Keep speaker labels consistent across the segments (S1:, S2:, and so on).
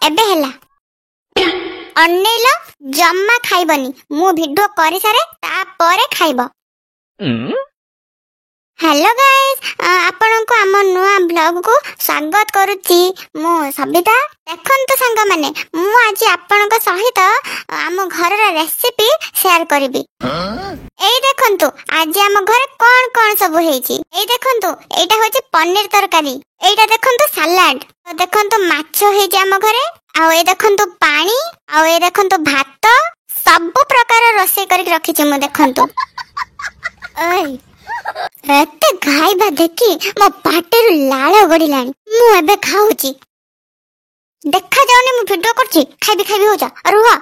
S1: एबे हैला अनेलो जम्मा खाइबनी मु वीडियो करि सारे तापरे खाइबो। हेलो गाइस आपण को आम नुआ ब्लॉग को स्वागत करूची मु सबिता। देखंतु संग माने मु आज आपण को सहित आम घर रा रेसिपी शेयर करबी। एई देखंतु आज आम घर कोन कोन सब हेची। एई देखंतु एटा होची पनीर तरकारी, एटा देखंतु सलाड, देखंतु माछो हेची आम घरे, आ ए देखंतु पानी, आ ए देखंतु भात, सब प्रकार रोसे करके रखिची मु देखंतु। ओय एते खाइबा देखी मो पाटेरु लाळ गडिलानी। मु एबे खाउची, देखा जाउनी मु वीडियो करची, खाइबी हो जा रुहा।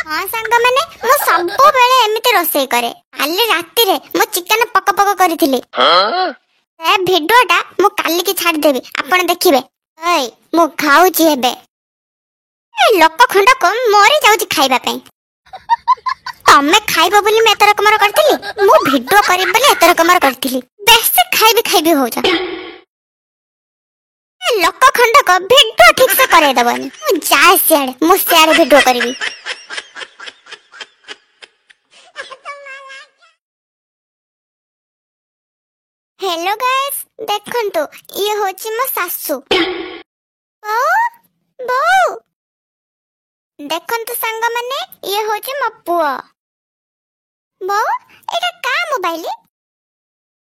S1: हां संग माने मु सबो बेले एमिते रोसे करे। काली राती रे मु चिकन पक पक करिथिली। ए वीडियोटा मु काली की छाड़ देबी, आपण देखिबे। ओय मु खाउची एबे। ए लोक खंड को मोरी जाउची खाइबा पई। तमे खाइबो बोली मैं एतर कमर करथिली, मु वीडियो करी बोली एतर कमर करथिली। बेसी खाइबी हो जा। ए लोक खंड को वीडियो ठीक से करे दबनी। मु जा सियाड़े, मु सियाड़े वीडियो करबी। हेलो गाइस देखंतु ये होची मो सासू। ओ बो देखंतु संग माने ये होची मो पुआ। बो एटा का मोबाइल?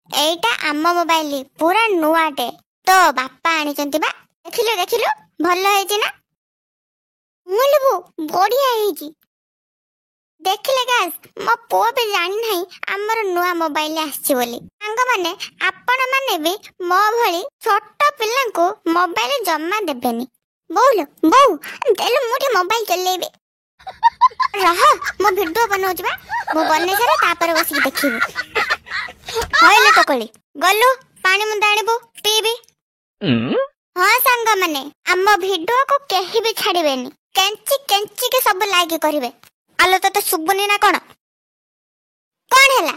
S1: एटा आम मोबाइल पूरा नुआटे तो बापा आनी चंती बा। देखिलो भलो हेची ना? मुलबू बढ़िया हेची। देखिले गाइस मो पुआ भी जानि नहीं हमर नुआ मोबाइल आछि बोली। संग माने आपण माने भी मो भली छोट पिल्ला को मोबाइल जम्मा देबेनी। बोलो बो देलो मुठी मोबाइल चलेबे। रह मो वीडियो बनौछ बा, मो बने सारे तापर बसी देखिबो। होइले टकली गल्लू पानी मुंदा आनिबो पीबी। हां संग माने हम वीडियो को केही भी छाड़ीबेनी, केंची के सब लाइक करिवे। आलो तो सुबुनी ना कोन हैला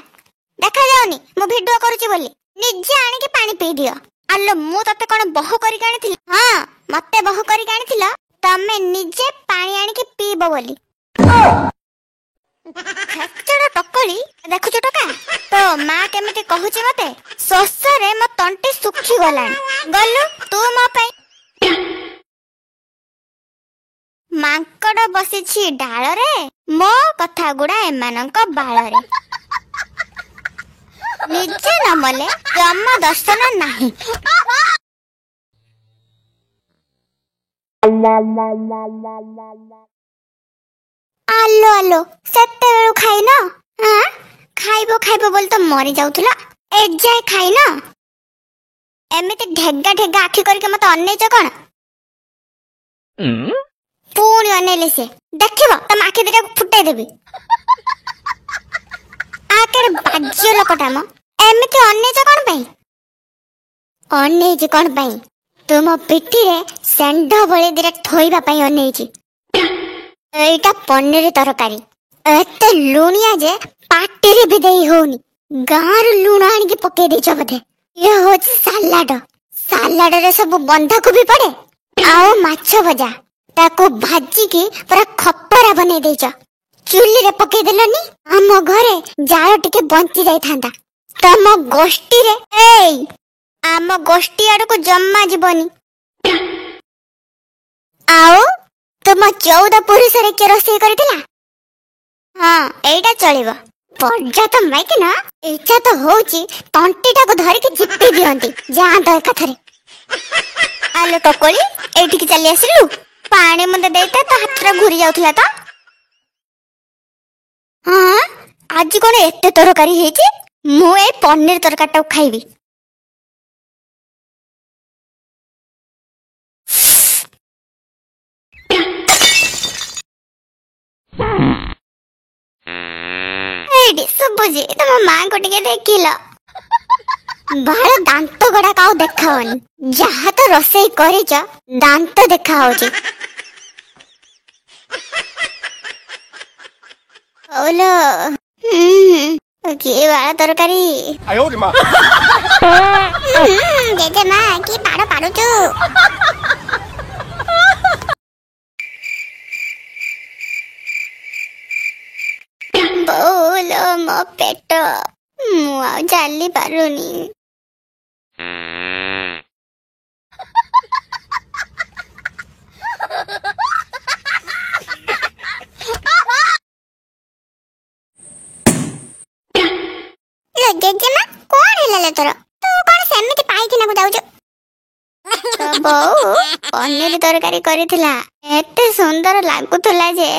S1: देखा जाउनी मु वीडियो करूची बोली निजे आनी के पानी पी दियो। आलो मु तते कोन बहु करी कानिथिल? हां मते बहु करी कानिथिल, तमे निजे पानी आनी के पीबो बोली। खचड़ा टकली देखुछ टका तो मां केमिति कहूची मते सोसरे म तंटी सुखी गलानी। गल्लू तू म पई मांकड़ बसिछि डाल रे, मो कथा गुड़ा एमानंक बाळ रे। निजे नमले जम्मा दर्शन नाही। आलो सेते बेलु खाइ न? हां खाइबो बोल तो मरि जाउथला। ए जाय खाइ न? एमिते ढेगा आखि करके मत अनेच कोन? पुणी अनेले से देखिबो तम आखि दिटा फुटाई देबी। आकेर बाज्य लोकटा म एमिते अनेच कोन पई? अनेच कोन पई? तुम पिठी रे सेंढ भଳି दिटा थोइबा पई अनेची। एटा पनीर तरकारी एते लुणिया जे पाटी रे भी देई होनी। गार लुण आनी के पके देछ बधे। ये हो सलाड रे सब बंधा को भी पड़े आओ माछ भजा ताको भाजी के पूरा खपरा बने देछ। चुल्ली रे पके देलनी हम घरे जाळ टिके बंची जाई थांदा। तम गोष्ठी रे ए आम गोष्ठी आड़ को जम्मा जीवनी। आओ तुम 14 पुरुष रे के रोसे करथिला? हां एटा चलिबो। पर्यात माइक ना इच्छा तो होची तंटीटा को धरि के जिप्पी दियंती जान तो एकथरे। आलो टकोली एठी की चली आसिलु पानी मुंदे देता तो हाथरा घुरी जाउथला तो। हां आज कोन एते तरकारी हेची? मु ए पनीर तरकाटा खाइबी। एडी सुबुजी तुम मां को टिके देखिलो। बाळ दांत गडा काउ देखावनी, जहा तो रोसे करिच दांत देखा होची। ओलो की बाळ तरकारी आयो रे मां। जेजे मां की पाड़ो पाड़ो चू। ବୋଉଲୋ ମୋ ପେଟ, ମୁଁ ଆଉ ଚାଲି ପାରୁନି। ଜେଜେମା କଣ ହେଲା ତୋର? ତୁ କଣ ସେମିତି ପାଇଖିନାକୁ ଯାଉଛୁ? ବୋଉ ପନିର ତରକାରୀ କରିଥିଲା, ଏତେ ସୁନ୍ଦର ଲାଗୁଥିଲା ଯେ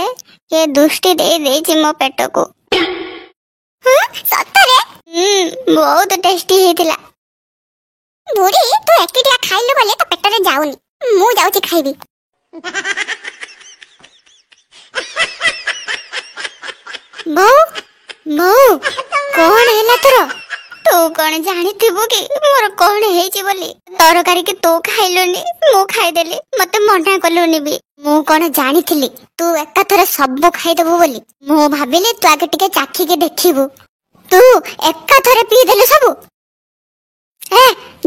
S1: କିଏ ଦୃଷ୍ଟି ଦେଇ ଦେଇଛି ମୋ ପେଟକୁ। ସତରେ? ବହୁତ ଟେଷ୍ଟି ହେଇଥିଲା। ବୁଢୀ ତୁ ଏକିଟିଆ ଖାଇଲୁ ବୋଲି ତୋ ପେଟରେ ଯାଉନି, ମୁଁ ଯାଉଛି ଖାଇବି। ବୋଉ ବୋଉ କଣ ହେଲା ତୋର? ତୁ କଣ ଜାଣିଥିବୁ କି ମୋର କଣ ହେଇଛି ବୋଲି? ତରକାରୀ କି ତୁ ଖାଇଲୁନି, ମୁଁ ଖାଇଦେଲି, ମତେ ମନା କଲୁନି ବି। ମୁଁ କଣ ଜାଣିଥିଲି ତୁ ଏକାଥରେ ସବୁ ଖାଇଦବୁ ବୋଲି? ମୁଁ ଭାବିଲି ତୁ ଆଗେ ଟିକେ ଚାଖିକି ଦେଖିବୁ। ତୁ ଏକାଥରେ ପିଇଦେଲୁ ସବୁ।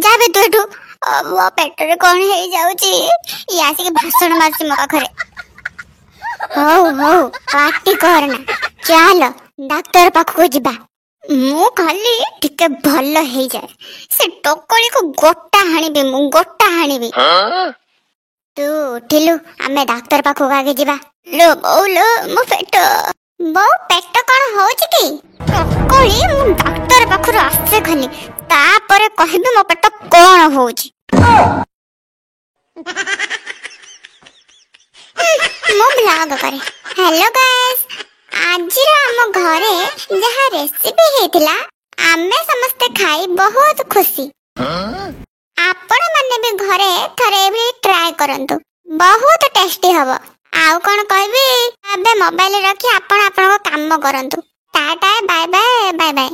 S1: ଯା ବେ ତୁ ଏଠୁ। ମୋ ପେଟରେ କଣ ହେଇଯାଉଛି, ଇଏ ଆସିକି ଭାଷଣ ମାରୁଛି ମୋ ପାଖରେ। ହଉ ହଉ ପାଟି କରନା, ଚାଲ ଡାକ୍ତର ପାଖକୁ ଯିବା। ମୁଁ ଖାଲି ଟିକେ ଭଲ ହେଇଯାଏ, ସେ ଟୋକଳିକୁ ଗୋଟା ହାଣିବି, ମୁଁ ଗୋଟା ହାଣିବି। ତୁ ଉଠିଲୁ, ଆମେ ଡାକ୍ତର ପାଖକୁ ଆଗେ ଯିବା। ଲୋ ବୋଉ ଲୋ ମୋ ପେଟ। ବୋଉ ପେଟ କଣ ହଉଛି କି? ଟୋକଳି ମୁଁ ଡାକ୍ତର ପାଖରୁ ଆସେ ଖାଲି, ତାପରେ କହିବି ମୋ ପେଟ କଣ ହଉଛି। ମୁଁ ବ୍ଲଗ କରେ। ହ୍ୟାଲୋ ଗାଇସ୍, ଆଜିର ଆମ ଘରେ ଯାହା ରେସିପି ହେଇଥିଲା ଆମେ ସମସ୍ତେ ଖାଇ ବହୁତ ଖୁସି। ଆପଣ ମାନେ ବି ଘରେ ଥରେ ବି ଟ୍ରାଏ କରନ୍ତୁ, ବହୁତ ଟେଷ୍ଟି ହବ। ଆଉ କଣ କହିବି, ଏବେ ମୋବାଇଲ ରଖି ଆପଣ ଆପଣଙ୍କ କାମ କରନ୍ତୁ। Tata bye bye bye bye.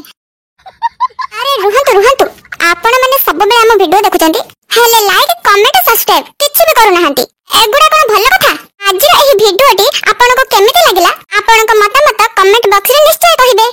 S1: ଆରେ ରୁହନ୍ତୁ ରୁହନ୍ତୁ, ଆପଣ ମାନେ ସବୁବେଳେ ଆମ ଭିଡିଓ ଦେଖୁଛନ୍ତି ହେଲେ ଲାଇକ୍ କମେଣ୍ଟ ସବସ୍କ୍ରାଇବ କିଛି ବି କରୁନାହାନ୍ତି, ଏଗୁଡା କଣ ଭଲ କଥା? ଆଜିର ଏହି ଭିଡିଓଟି ଆପଣଙ୍କୁ କେମିତି ଲାଗିଲା ଆପଣଙ୍କ ମତାମତ କମେଣ୍ଟ ବକ୍ସରେ ନିଶ୍ଚୟ କହିବେ।